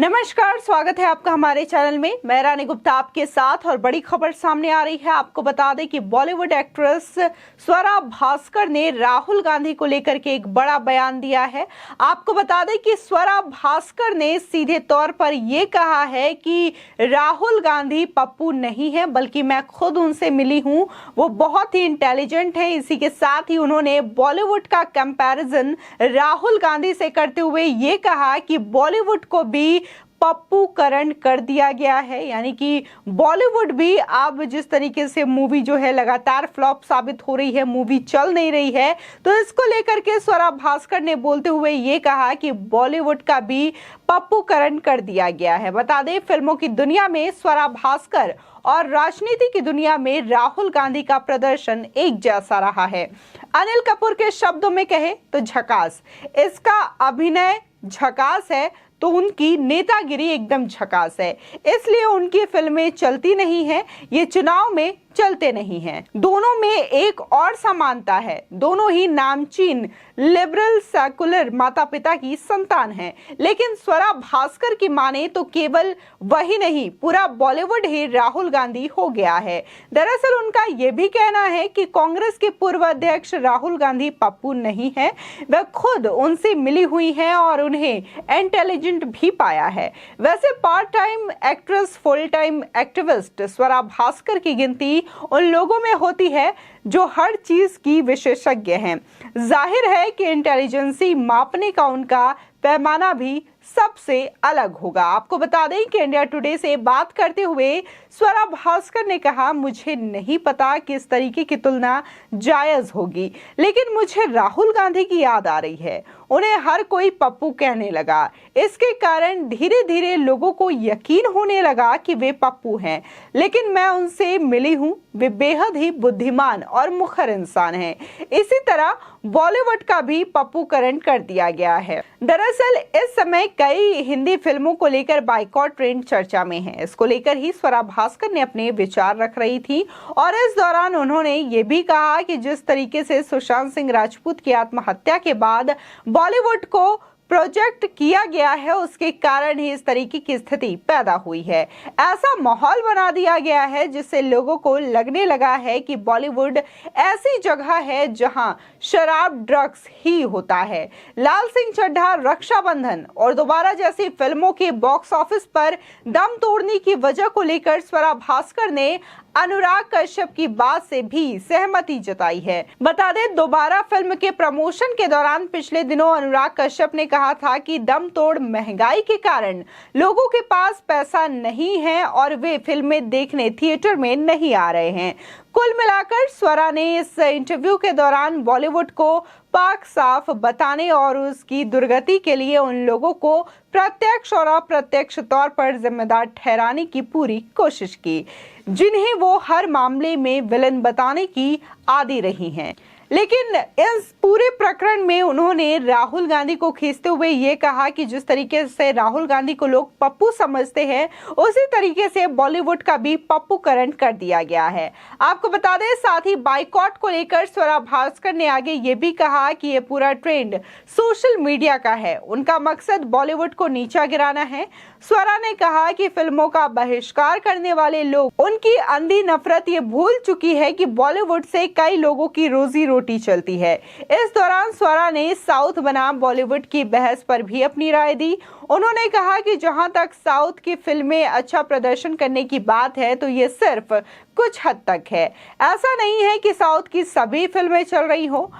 नमस्कार, स्वागत है आपका हमारे चैनल में। मैं रानी गुप्ता आपके साथ और बड़ी खबर सामने आ रही है। आपको बता दें कि बॉलीवुड एक्ट्रेस स्वरा भास्कर ने राहुल गांधी को लेकर के एक बड़ा बयान दिया है। आपको बता दें कि स्वरा भास्कर ने सीधे तौर पर यह कहा है कि राहुल गांधी पप्पू नहीं है, बल्कि मैं खुद उनसे मिली हूं, वो बहुत ही इंटेलिजेंट है। इसी के साथ ही उन्होंने बॉलीवुड का कंपैरिजन राहुल गांधी से करते हुए ये कहा कि बॉलीवुड को भी पप्पूकरण कर दिया गया है, यानी कि बॉलीवुड भी अब जिस तरीके से मूवी जो है लगातार फ्लॉप साबित हो रही है, मूवी चल नहीं रही है, तो इसको लेकर के स्वरा भास्कर ने बोलते हुए ये कहा कि बॉलीवुड का भी पप्पूकरण कर दिया गया है। बता दें, फिल्मों की दुनिया में स्वरा भास्कर और राजनीति की दुनिया में राहुल गांधी का प्रदर्शन एक जैसा रहा है। अनिल कपूर के शब्दों में कहे तो झकास, इसका अभिनय झकास है तो उनकी नेतागिरी एकदम झकास है, इसलिए उनकी फिल्में चलती नहीं है, ये चुनाव में चलते नहीं हैं। दोनों में एक और समानता है, दोनों ही नामचीन लिबरल सेकुलर माता पिता की संतान हैं। लेकिन स्वरा भास्कर की माने तो केवल वही नहीं, पूरा बॉलीवुड ही राहुल गांधी हो गया है। दरअसल उनका यह भी कहना है कि कांग्रेस के पूर्व अध्यक्ष राहुल गांधी पप्पू नहीं है, वह खुद उनसे मिली हुई हैं और उन्हें इंटेलिजेंट भी पाया है। वैसे part time actress, full time activist Swara Bhaskar की गिनती उन लोगों में होती है जो हर चीज की विशेषज्ञ हैं। जाहिर है कि इंटेलिजेंसी मापने का उनका पैमाना भी सबसे अलग होगा। आपको बता दें कि इंडिया टुडे से बात करते हुए स्वरा भास्कर ने कहा, मुझे नहीं पता कि इस तरीके की तुलना जायज होगी, लेकिन मुझे राहुल गांधी की याद आ रही है। उन्हें हर कोई पप्पू कहने लगा, इसके कारण धीरे धीरे लोगों को यकीन होने लगा कि वे पप्पू हैं। लेकिन मैं उनसे मिली हूँ, वे बेहद ही बुद्धिमान और मुखर इंसान हैं। इसी तरह बॉलीवुड का भी पप्पूकरण कर दिया गया है। दरअसल इस समय कई हिंदी फिल्मों को लेकर बाइकॉट ट्रेंड चर्चा में है। इसको लेकर ही स्वरा भास्कर ने अपने विचार रख रही थी और इस दौरान उन्होंने ये भी कहा कि जिस तरीके से सुशांत सिंह राजपूत की आत्महत्या के बाद बॉलीवुड को प्रोजेक्ट किया गया है, उसके कारण ही इस तरीके की स्थिति पैदा हुई है। ऐसा माहौल बना दिया गया है जिससे लोगों को लगने लगा है कि बॉलीवुड ऐसी जगह है जहां शराब, ड्रग्स ही होता है। लाल सिंह चड्ढा, रक्षाबंधन और दोबारा जैसी फिल्मों के बॉक्स ऑफिस पर दम तोड़ने की वजह को लेकर स्वरा भास्कर ने अनुराग कश्यप की बात से भी सहमति जताई है। बता दें, दोबारा फिल्म के प्रमोशन के दौरान पिछले दिनों अनुराग कश्यप ने कहा था कि दम तोड़ महंगाई के कारण लोगों के पास पैसा नहीं है और वे फिल्में देखने थिएटर में नहीं आ रहे हैं। कुल मिलाकर स्वरा ने इस इंटरव्यू के दौरान बॉलीवुड को पाक साफ बताने और उसकी दुर्गति के लिए उन लोगों को प्रत्यक्ष और अप्रत्यक्ष तौर पर जिम्मेदार ठहराने की पूरी कोशिश की, जिन्हें वो हर मामले में विलन बताने की आदी रही हैं। लेकिन इस पूरे प्रकरण में उन्होंने राहुल गांधी को खींचते हुए ये कहा कि जिस तरीके से राहुल गांधी को लोग पप्पू समझते हैं, उसी तरीके से बॉलीवुड का भी पप्पूकरण कर दिया गया है। आपको बता दें, साथ ही बाइकॉट को लेकर स्वरा भास्कर ने आगे ये भी कहा कि ये पूरा ट्रेंड सोशल मीडिया का है, उनका मकसद बॉलीवुड को नीचा गिराना है। स्वरा ने कहा कि फिल्मों का बहिष्कार करने वाले लोग, उनकी अंधी नफरत ये भूल चुकी है कि बॉलीवुड से कई लोगों की रोजी रोटी चलती है। इस दौरान स्वरा ने साउथ बनाम बॉलीवुड की बहस पर भी अपनी राय दी। उन्होंने कहा कि जहां तक साउथ की फिल्में अच्छा प्रदर्शन करने की बात है, तो ये सिर्फ कुछ हद तक है। ऐसा नहीं है कि साउथ की सभी फिल्में चल रही हो।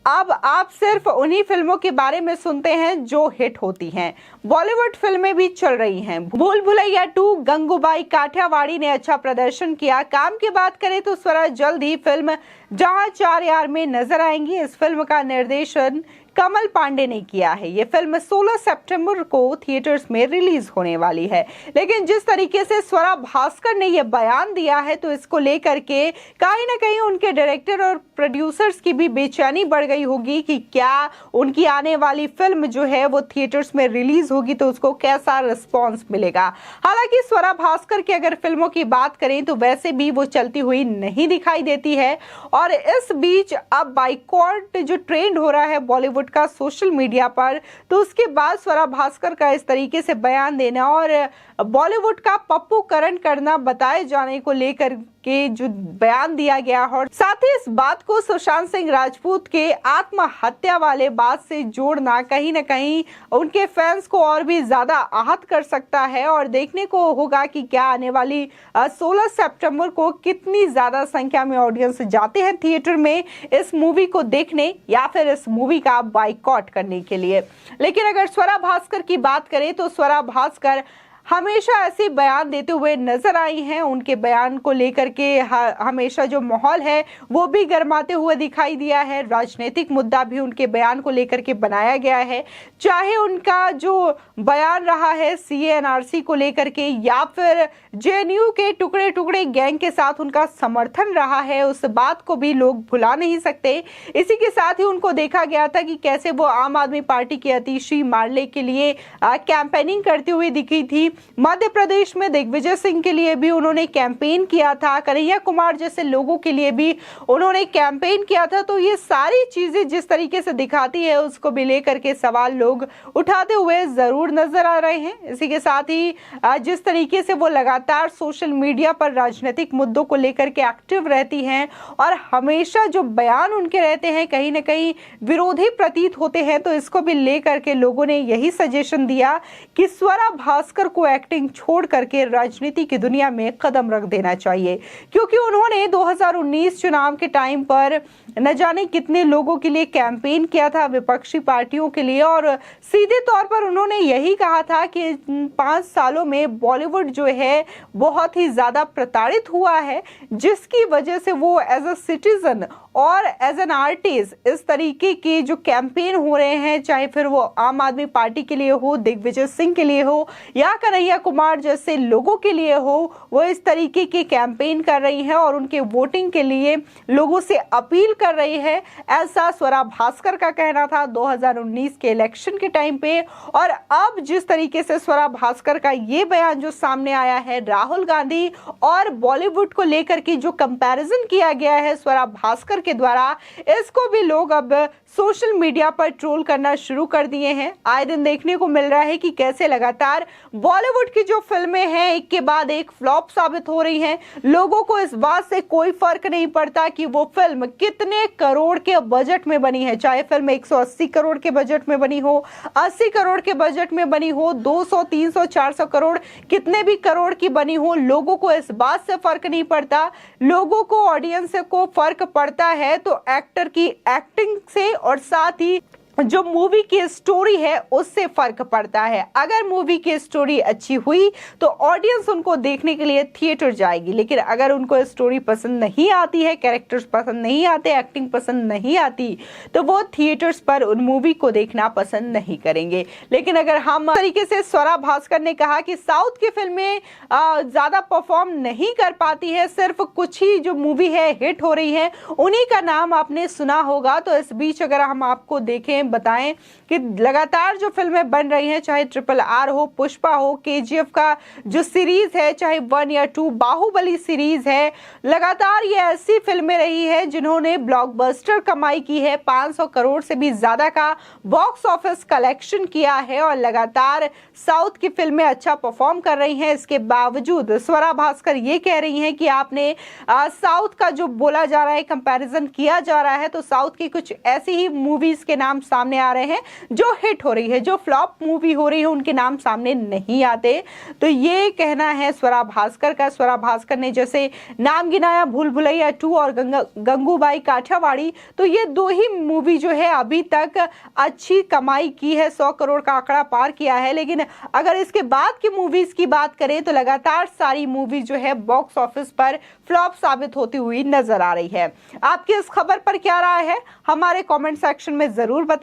अब आप सिर्फ उन्हीं फिल्मों के बारे में सुनते हैं जो हिट होती हैं। बॉलीवुड फिल्में भी चल रही हैं। भूल भुलैया 2, गंगूबाई काठियावाड़ी ने अच्छा प्रदर्शन किया। काम की बात करें तो स्वरा जल्द ही फिल्म जहां चार यार में नजर आएंगी। इस फिल्म का निर्देशन कमल पांडे ने किया है। ये फिल्म 16 सितंबर को थिएटर्स में रिलीज होने वाली है। लेकिन जिस तरीके से स्वरा भास्कर ने यह बयान दिया है, तो इसको लेकर के कहीं ना कहीं उनके डायरेक्टर और प्रोड्यूसर्स की भी बेचैनी बढ़ गई होगी कि क्या उनकी आने वाली फिल्म जो है वो थिएटर्स में रिलीज होगी तो उसको कैसा रिस्पॉन्स मिलेगा। हालांकि स्वरा भास्कर की अगर फिल्मों की बात करें तो वैसे भी वो चलती हुई नहीं दिखाई देती है। और इस बीच अब बाइकॉट जो ट्रेंड हो रहा है बॉलीवुड का सोशल मीडिया पर, तो उसके बाद स्वरा भास्कर का इस तरीके से बयान देना और बॉलीवुड का पप्पूकरण करना बताए जाने को लेकर के जो बयान दिया गया और साथ ही इस बात को सुशांत सिंह राजपूत के आत्महत्या वाले बात से जोड़ना कहीं ना कहीं उनके फैंस को और भी ज्यादा आहत कर सकता है। और देखने को होगा कि क्या आने वाली 16 सितंबर को कितनी ज्यादा संख्या में ऑडियंस जाते हैं थिएटर में इस मूवी को देखने या फिर इस मूवी का बाइकॉट करने के लिए। लेकिन अगर स्वरा भास्कर की बात करें तो स्वरा भास्कर हमेशा ऐसे बयान देते हुए नजर आई हैं। उनके बयान को लेकर के हमेशा जो माहौल है वो भी गर्माते हुए दिखाई दिया है। राजनीतिक मुद्दा भी उनके बयान को लेकर के बनाया गया है, चाहे उनका जो बयान रहा है CANRC को लेकर के या फिर JNU के टुकड़े टुकड़े गैंग के साथ उनका समर्थन रहा है, उस बात को भी लोग भुला नहीं सकते। इसी के साथ ही उनको देखा गया था कि कैसे वो आम आदमी पार्टी की अतिशी मारले के लिए कैंपेनिंग करती हुई दिखी थी। मध्य प्रदेश में दिग्विजय सिंह के लिए भी उन्होंने कैंपेन किया था, कन्हैया कुमार जैसे लोगों के लिए भी उन्होंने कैंपेन किया था। तो ये सारी चीजें जिस तरीके से दिखाती है उसको भी लेकर के सवाल लोग उठाते हुए जरूर नजर आ रहे हैं। इसी के साथ ही जिस तरीके से वो लगातार सोशल मीडिया पर राजनीतिक मुद्दों को लेकर के एक्टिव रहती हैं और हमेशा जो बयान उनके रहते हैं कहीं ना कहीं विरोधी प्रतीत होते हैं, तो इसको भी लेकर के लोगों ने यही सजेशन दिया कि स्वरा भास्कर को एक्टिंग छोड़ करके राजनीति की दुनिया में कदम रख देना चाहिए, क्योंकि उन्होंने 2019 चुनाव के टाइम पर न जाने कितने लोगों के लिए कैंपेन किया था, विपक्षी पार्टियों के लिए, और सीधे तौर पर उन्होंने यही कहा था कि 5 सालों में बॉलीवुड जो है बहुत ही ज्यादा प्रताड़ित हुआ है, जिसकी वजह से वो एज अ सिटीजन और एज एन आर्टिस्ट इस तरीके के जो कैंपेन हो रहे हैं, चाहे फिर वो आम आदमी पार्टी के लिए हो, दिग्विजय सिंह के लिए हो या कन्हैया कुमार जैसे लोगों के लिए हो, वो इस तरीके के कैंपेन कर रही है और उनके वोटिंग के लिए लोगों से अपील कर रही है। ऐसा स्वरा भास्कर का कहना था 2019 के इलेक्शन के टाइम पे। और अब जिस तरीके से स्वरा भास्कर का ये बयान जो सामने आया है राहुल गांधी और बॉलीवुड को लेकर के जो कंपैरिजन किया गया है स्वरा भास्कर के द्वारा, इसको भी लोग अब सोशल मीडिया पर ट्रोल करना शुरू कर दिए हैं। आए दिन देखने को मिल रहा है कि कैसे लगातार बॉलीवुड की जो फिल्में हैं एक के बाद एक फ्लॉप साबित हो रही हैं। लोगों को इस बात से कोई फर्क नहीं पड़ता कि वो फिल्म कितने करोड़ के बजट में बनी है, चाहे फिल्म 180 करोड़ के बजट में बनी हो, 80 करोड़ के बजट में बनी हो, 200, 300, 400 करोड़ कितने भी करोड़ की बनी हो, लोगों को इस बात से फर्क नहीं पड़ता। लोगों को, ऑडियंस को फर्क पड़ता है तो एक्टर की एक्टिंग से और साथ ही जो मूवी की स्टोरी है उससे फर्क पड़ता है। अगर मूवी की स्टोरी अच्छी हुई तो ऑडियंस उनको देखने के लिए थिएटर जाएगी, लेकिन अगर उनको स्टोरी पसंद नहीं आती है, कैरेक्टर्स पसंद नहीं आते, एक्टिंग पसंद नहीं आती, तो वो थिएटर्स पर उन मूवी को देखना पसंद नहीं करेंगे। लेकिन अगर हम तरीके से स्वरा भास्कर ने कहा कि साउथ की फिल्में ज्यादा परफॉर्म नहीं कर पाती है, सिर्फ कुछ ही जो मूवी है हिट हो रही है, उन्हीं का नाम आपने सुना होगा। तो इस बीच अगर हम आपको देखें, बताएं कि लगातार जो फिल्में बन रही हैं, चाहे RRR हो, पुष्पा हो, KGF का जो सीरीज है, चाहे 1 या 2, बाहुबली सीरीज है, लगातार ये ऐसी फिल्में रही है जिन्होंने ब्लॉकबस्टर कमाई की है, 500 करोड़ से भी ज्यादा का बॉक्स ऑफिस कलेक्शन किया है और लगातार साउथ की फिल्में अच्छा परफॉर्म कर रही हैं। इसके बावजूद स्वरा भास्कर ये कह रही हैं कि आपने साउथ का जो बोला जा रहा है, कंपैरिजन किया जा रहा है, तो साउथ की कुछ ऐसी ही मूवीज के नाम सामने आ रहे हैं जो हिट हो रही है, जो फ्लॉप मूवी हो रही है उनके नाम सामने नहीं आते। तो ये कहना है स्वरा भास्कर का। स्वरा भास्कर ने जैसे नाम गिनाया भूल भुलैया 2 और गंगूबाई काठियावाड़ी, तो ये 2 ही मूवी जो है अभी तक अच्छी कमाई की है, 100 करोड़ का आंकड़ा पार किया है। लेकिन अगर इसके बाद की मूवीज की बात करें तो लगातार सारी मूवी जो है बॉक्स ऑफिस पर फ्लॉप साबित होती हुई नजर आ रही है। आपकी इस खबर पर क्या राय है, हमारे कमेंट सेक्शन में जरूर बताएं।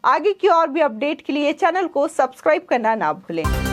आगे की और भी अपडेट के लिए चैनल को सब्सक्राइब करना ना भूलें।